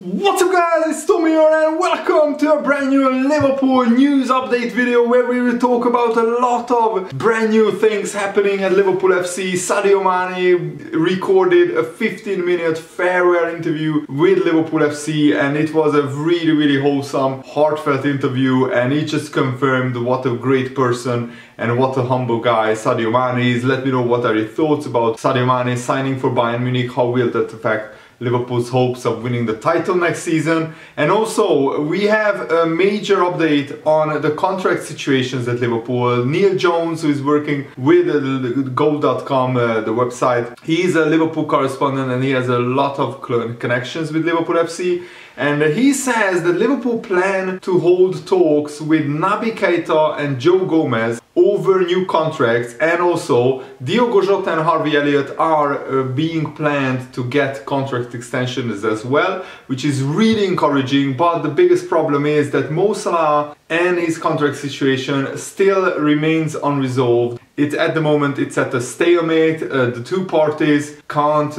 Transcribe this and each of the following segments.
What's up guys, it's Tommy here and welcome to a brand new Liverpool news update video where we will talk about a lot of brand new things happening at Liverpool FC. Sadio Mane recorded a 15-minute farewell interview with Liverpool FC and it was a really wholesome, heartfelt interview, and he just confirmed what a great person and what a humble guy Sadio Mane is. Let me know what are your thoughts about Sadio Mane signing for Bayern Munich. How will that affect Liverpool's hopes of winning the title next season? And also we have a major update on the contract situations at Liverpool. Neil Jones, who is working with goal.com, the website, he is a Liverpool correspondent and he has a lot of connections with Liverpool FC. And he says that Liverpool plan to hold talks with Naby Keita and Joe Gomez over new contracts, and also Diogo Jota and Harvey Elliott are being planned to get contract extensions as well, which is really encouraging. But the biggest problem is that Mo Salah and his contract situation still remains unresolved. At the moment it's at a stalemate. The two parties can't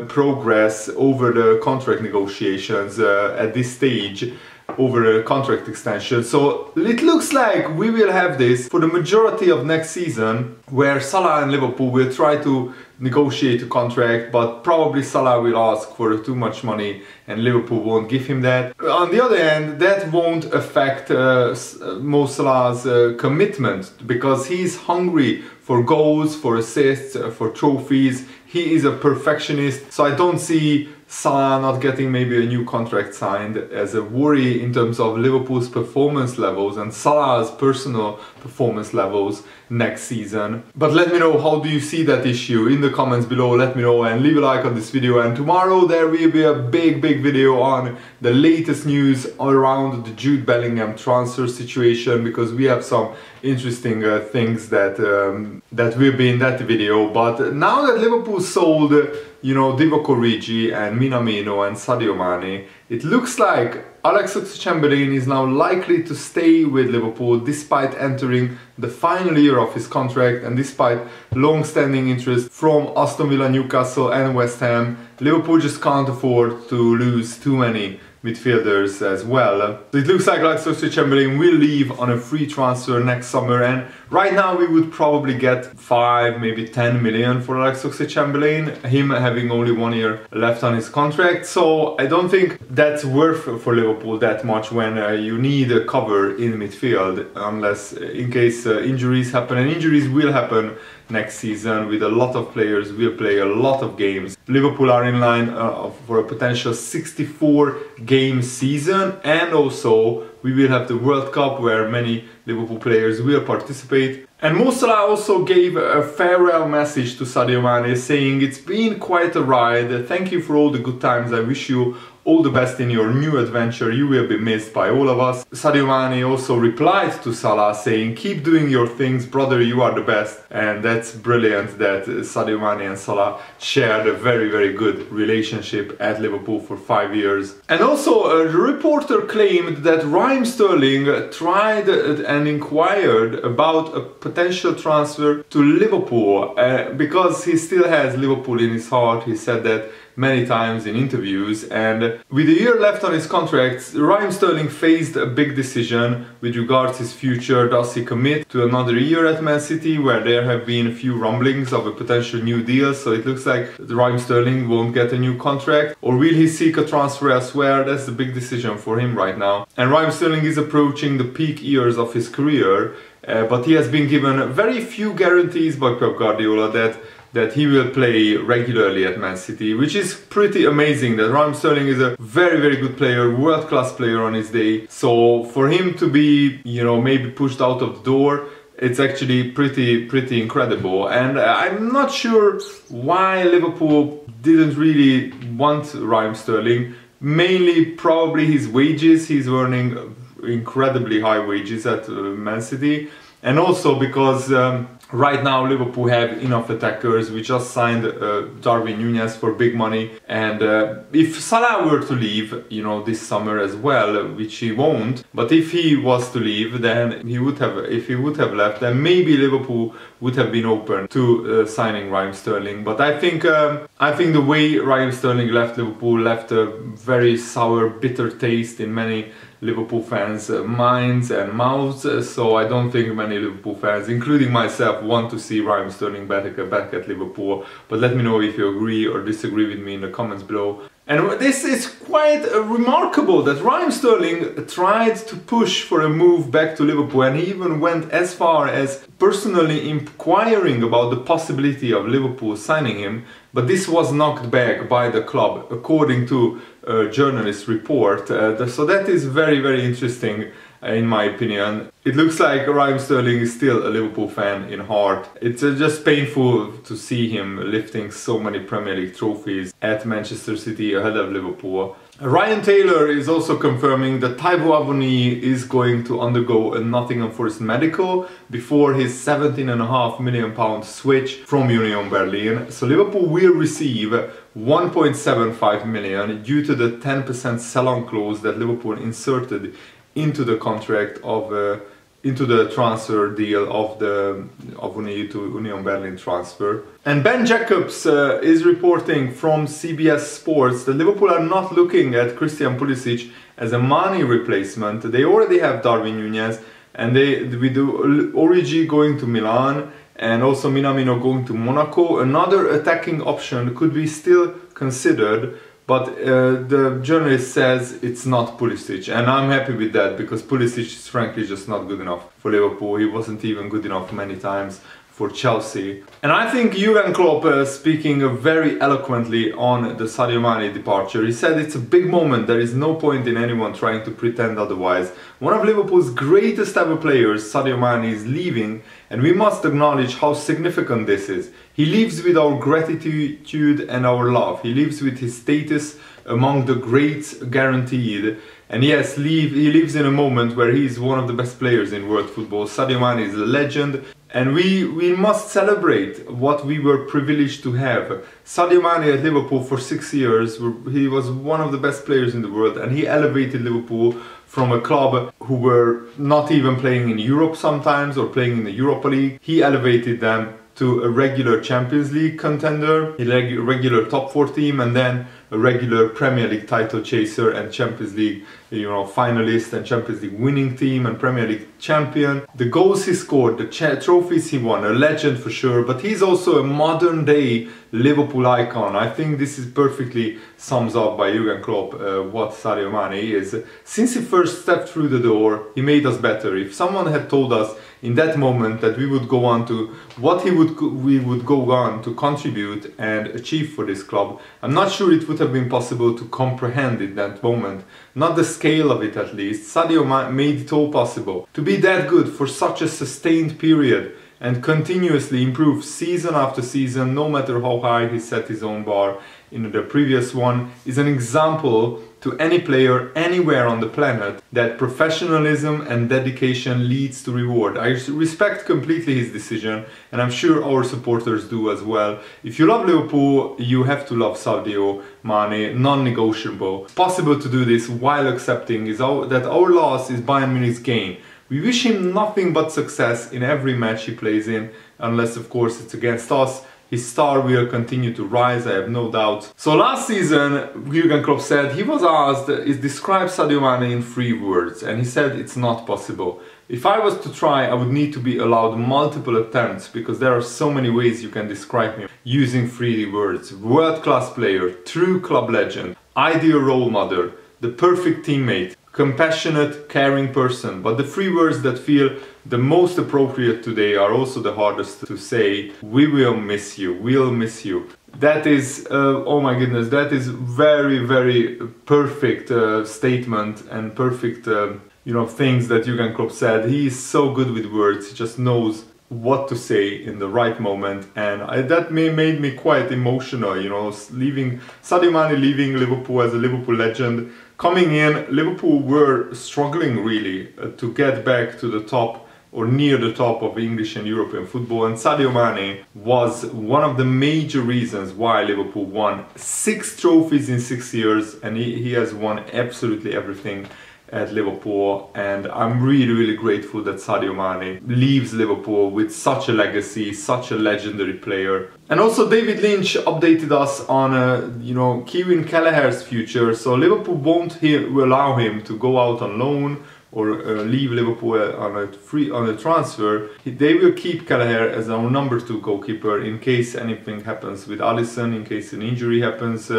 progress over the contract negotiations at this stage over a contract extension. So it looks like we will have this for the majority of next season, where Salah and Liverpool will try to negotiate a contract, but probably Salah will ask for too much money and Liverpool won't give him that. On the other hand, that won't affect Mo Salah's commitment, because he's hungry for goals, for assists, for trophies. He is a perfectionist, so I don't see Salah not getting maybe a new contract signed as a worry in terms of Liverpool's performance levels and Salah's personal performance levels next season. But let me know, how do you see that issue in the comments below? Let me know and leave a like on this video. And tomorrow there will be a big video on the latest news around the Jude Bellingham transfer situation, because we have some interesting things that will be in that video. But now that Liverpool sold, you know, Divock Origi and Minamino and Sadio Mane, it looks like Alex Oxlade-Chamberlain is now likely to stay with Liverpool despite entering the final year of his contract and despite long-standing interest from Aston Villa, Newcastle and West Ham. Liverpool just can't afford to lose too many midfielders as well. So it looks like Alex Oxlade-Chamberlain will leave on a free transfer next summer, and right now we would probably get 5, maybe 10 million for Alex Oxlade-Chamberlain, him having only 1 year left on his contract. So I don't think that's worth for Liverpool that much when you need a cover in midfield, unless in case injuries happen, and injuries will happen next season with a lot of players will play a lot of games. Liverpool are in line for a potential 64 game season, and also we will have the World Cup where many Liverpool players will participate. And Mo Salah also gave a farewell message to Sadio Mane, saying, "It's been quite a ride, thank you for all the good times, I wish you all the best in your new adventure, you will be missed by all of us." Sadio Mane also replied to Salah saying, "Keep doing your things, brother, you are the best." And that's brilliant that Sadio Mane and Salah shared a very good relationship at Liverpool for 5 years. And also a reporter claimed that Raheem Sterling tried and inquired about a potential transfer to Liverpool because he still has Liverpool in his heart. He said that many times in interviews, and with a year left on his contract, Raheem Sterling faced a big decision with regards his future. Does he commit to another year at Man City, where there have been a few rumblings of a potential new deal, so it looks like Raheem Sterling won't get a new contract, or will he seek a transfer elsewhere? That's the big decision for him right now. And Raheem Sterling is approaching the peak years of his career, but he has been given very few guarantees by Pep Guardiola that he will play regularly at Man City, which is pretty amazing. That Raheem Sterling is a very good player, world-class player on his day. So for him to be, you know, maybe pushed out of the door, it's actually pretty incredible. And I'm not sure why Liverpool didn't really want Raheem Sterling. Mainly probably his wages. He's earning incredibly high wages at Man City. And also because Right now Liverpool have enough attackers. We just signed Darwin Núñez for big money, and if Salah were to leave, you know, this summer as well, which he won't, but if he was to leave, then he would have, if he would have left, then maybe Liverpool would have been open to signing Raheem Sterling. But I think the way Raheem Sterling left Liverpool left a very sour, bitter taste in many Liverpool fans' minds and mouths, so I don't think many Liverpool fans, including myself, want to see Raheem Sterling back at Liverpool. But let me know if you agree or disagree with me in the comments below. And this is quite remarkable that Raheem Sterling tried to push for a move back to Liverpool, and he even went as far as personally inquiring about the possibility of Liverpool signing him, but this was knocked back by the club, according to a journalist report. So that is very, very interesting. In my opinion, it looks like Raheem Sterling is still a Liverpool fan in heart. It's just painful to see him lifting so many Premier League trophies at Manchester City ahead of Liverpool. Ryan Taylor is also confirming that Taiwo Awoniyi is going to undergo a Nottingham Forest medical before his £17.5 million switch from Union Berlin. So Liverpool will receive 1.75 million due to the 10% sell-on clause that Liverpool inserted into the contract of into the transfer deal of the Awoniyi to Union Berlin transfer. And Ben Jacobs is reporting from CBS Sports that Liverpool are not looking at Christian Pulisic as a Mane replacement. They already have Darwin Núñez, and we do Origi going to Milan and also Minamino going to Monaco. Another attacking option could be still considered, but the journalist says it's not Pulisic, and I'm happy with that, because Pulisic is frankly just not good enough for Liverpool. He wasn't even good enough many times for Chelsea. And I think Jurgen Klopp speaking very eloquently on the Sadio Mane departure. He said it's a big moment, there is no point in anyone trying to pretend otherwise. One of Liverpool's greatest ever players, Sadio Mane, is leaving, and we must acknowledge how significant this is. He leaves with our gratitude and our love. He leaves with his status among the greats guaranteed. And yes, he lives in a moment where he is one of the best players in world football. Sadio Mane is a legend, and we must celebrate what we were privileged to have. Sadio Mane at Liverpool for 6 years, he was one of the best players in the world, and he elevated Liverpool from a club who were not even playing in Europe sometimes, or playing in the Europa League. He elevated them to a regular Champions League contender, a regular top 4 team, and then a regular Premier League title chaser and Champions League, you know, finalist and Champions League winning team and Premier League champion. The goals he scored, the trophies he won, a legend for sure, but he's also a modern day Liverpool icon. I think this is perfectly sums up by Jurgen Klopp what Sadio Mane is. Since he first stepped through the door, he made us better. If someone had told us in that moment that we would go on to what we would go on to contribute and achieve for this club, I'm not sure it would have been possible to comprehend in that moment. Not the scale of it, at least. Sadio made it all possible. To be that good for such a sustained period and continuously improve season after season, no matter how high he set his own bar in the previous one, is an example to any player anywhere on the planet that professionalism and dedication leads to reward. I respect completely his decision, and I'm sure our supporters do as well. If you love Liverpool, you have to love Sadio Mane, non-negotiable. It's possible to do this while accepting that our loss is Bayern Munich's gain. We wish him nothing but success in every match he plays in, unless of course it's against us. His star will continue to rise, I have no doubt. So last season, Jurgen Klopp said, he was asked, describe Sadio Mane in 3 words, and he said it's not possible. If I was to try, I would need to be allowed multiple attempts, because there are so many ways you can describe him using 3 words. World-class player, true club legend, ideal role model, the perfect teammate, compassionate, caring person. But the 3 words that feel the most appropriate today are also the hardest to say. We will miss you, we'll miss you. That is, oh my goodness, that is very, very perfect statement and perfect, you know, things that Jurgen Klopp said. He is so good with words, he just knows what to say in the right moment, and that made me quite emotional, you know, Sadio Mane leaving Liverpool as a Liverpool legend. Coming in, Liverpool were struggling really to get back to the top or near the top of English and European football, and Sadio Mane was one of the major reasons why Liverpool won 6 trophies in 6 years, and he has won absolutely everything at Liverpool, and I'm really grateful that Sadio Mane leaves Liverpool with such a legacy, such a legendary player. And also David Lynch updated us on Kieran Kelleher's future. So Liverpool won't allow him to go out on loan or leave Liverpool on a transfer. They will keep Kelleher as our number 2 goalkeeper in case anything happens with Alisson, in case an injury happens.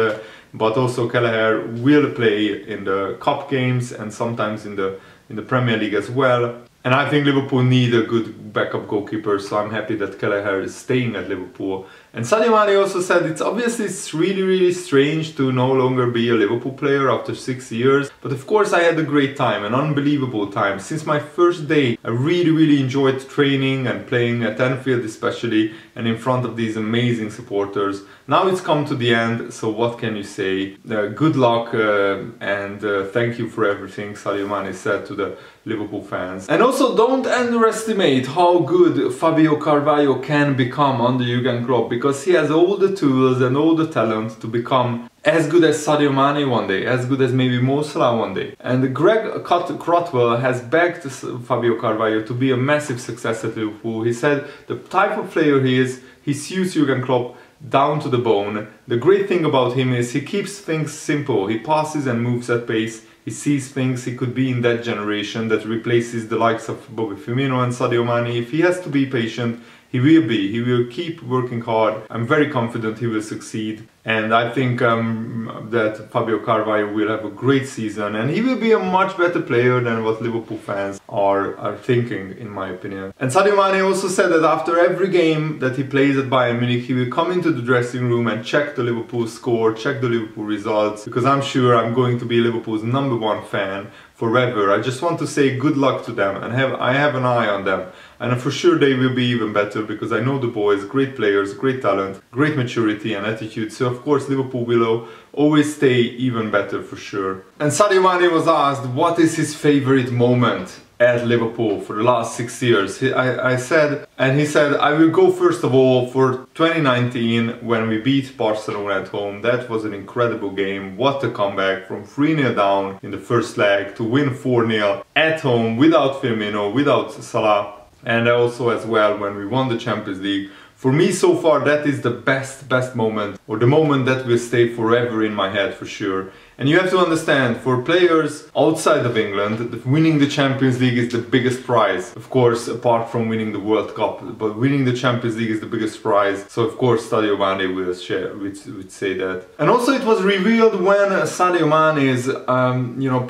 But also Kelleher will play in the cup games and sometimes in the Premier League as well. And I think Liverpool need a good backup goalkeeper, so I'm happy that Kelleher is staying at Liverpool. And Sadio Mane also said it's really strange to no longer be a Liverpool player after 6 years. But of course I had a great time, an unbelievable time. Since my first day I really enjoyed training and playing at Anfield especially, and in front of these amazing supporters. Now it's come to the end, so what can you say? Good luck and thank you for everything, Sadio Mane said to the Liverpool fans. And also don't underestimate how good Fabio Carvalho can become under Jurgen Klopp, because he has all the tools and all the talent to become as good as Sadio Mane one day, as good as maybe Mo Salah one day. And Greg Crotwell has backed Fabio Carvalho to be a massive success at Liverpool. He said the type of player he is, he suits Jurgen Klopp down to the bone. The great thing about him is he keeps things simple. He passes and moves at pace. He sees things. He could be in that generation that replaces the likes of Bobby Firmino and Sadio Mane. If he has to be patient, he will be. He will keep working hard. I'm very confident he will succeed. And I think that Fabio Carvalho will have a great season, and he will be a much better player than what Liverpool fans are thinking, in my opinion. And Sadio Mane also said that after every game that he plays at Bayern Munich, he will come into the dressing room and check the Liverpool score, check the Liverpool results, because I'm sure I'm going to be Liverpool's #1 fan forever. I just want to say good luck to them, and I have an eye on them. And for sure they will be even better, because I know the boys, great players, great talent, great maturity and attitude. So of course Liverpool will always stay even better for sure. And Sadio Mane was asked what is his favorite moment at Liverpool for the last 6 years. He said, I will go first of all for 2019 when we beat Barcelona at home. That was an incredible game. What a comeback from 3-0 down in the first leg to win 4-0 at home without Firmino, without Salah. And also as well when we won the Champions League. For me so far that is the best moment, or the moment that will stay forever in my head for sure. And you have to understand, for players outside of England, winning the Champions League is the biggest prize. Of course, apart from winning the World Cup, but winning the Champions League is the biggest prize. So of course Sadio Mane would say that. And also it was revealed when Sadio Mane's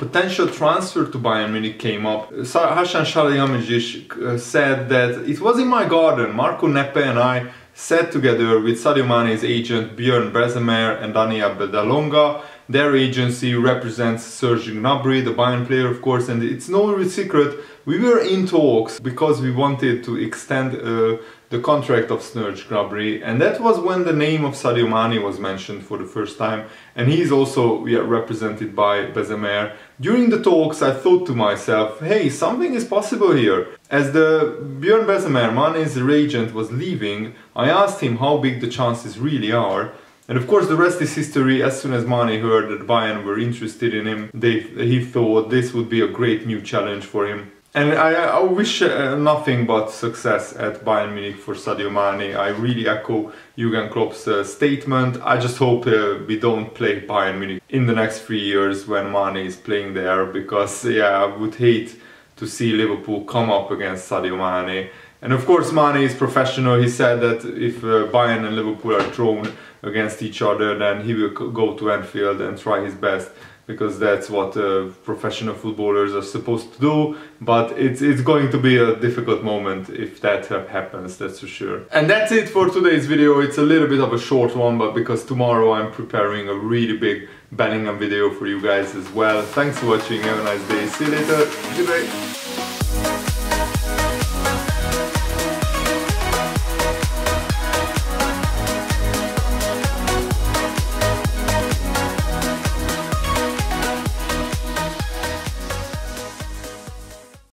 potential transfer to Bayern Munich came up. Hasan Salihamidzic said that it was in my garden. Marco Neppe and I sat together with Sadio Mane's agent Björn Bezemer and Dania Bedalonga. Their agency represents Serge Gnabry, the Bayern player of course, and it's no secret, we were in talks because we wanted to extend the contract of Serge Gnabry, and that was when the name of Sadio Mane was mentioned for the first time, and he's also represented by Bezemer. During the talks I thought to myself, hey, something is possible here. As the Björn Bezemer, Mane's agent, was leaving, I asked him how big the chances really are. And of course the rest is history. As soon as Mane heard that Bayern were interested in him, he thought this would be a great new challenge for him. And I wish nothing but success at Bayern Munich for Sadio Mane. I really echo Jurgen Klopp's statement. I just hope we don't play Bayern Munich in the next 3 years when Mane is playing there, because yeah, I would hate to see Liverpool come up against Sadio Mane. And of course Mane is professional. He said that if Bayern and Liverpool are drawn against each other, then he will go to Anfield and try his best, because that's what professional footballers are supposed to do. But it's going to be a difficult moment if that happens, that's for sure. And that's it for today's video. It's a little bit of a short one, but because tomorrow I'm preparing a really big Bellingham video for you guys as well. Thanks for watching, have a nice day, see you later, goodbye.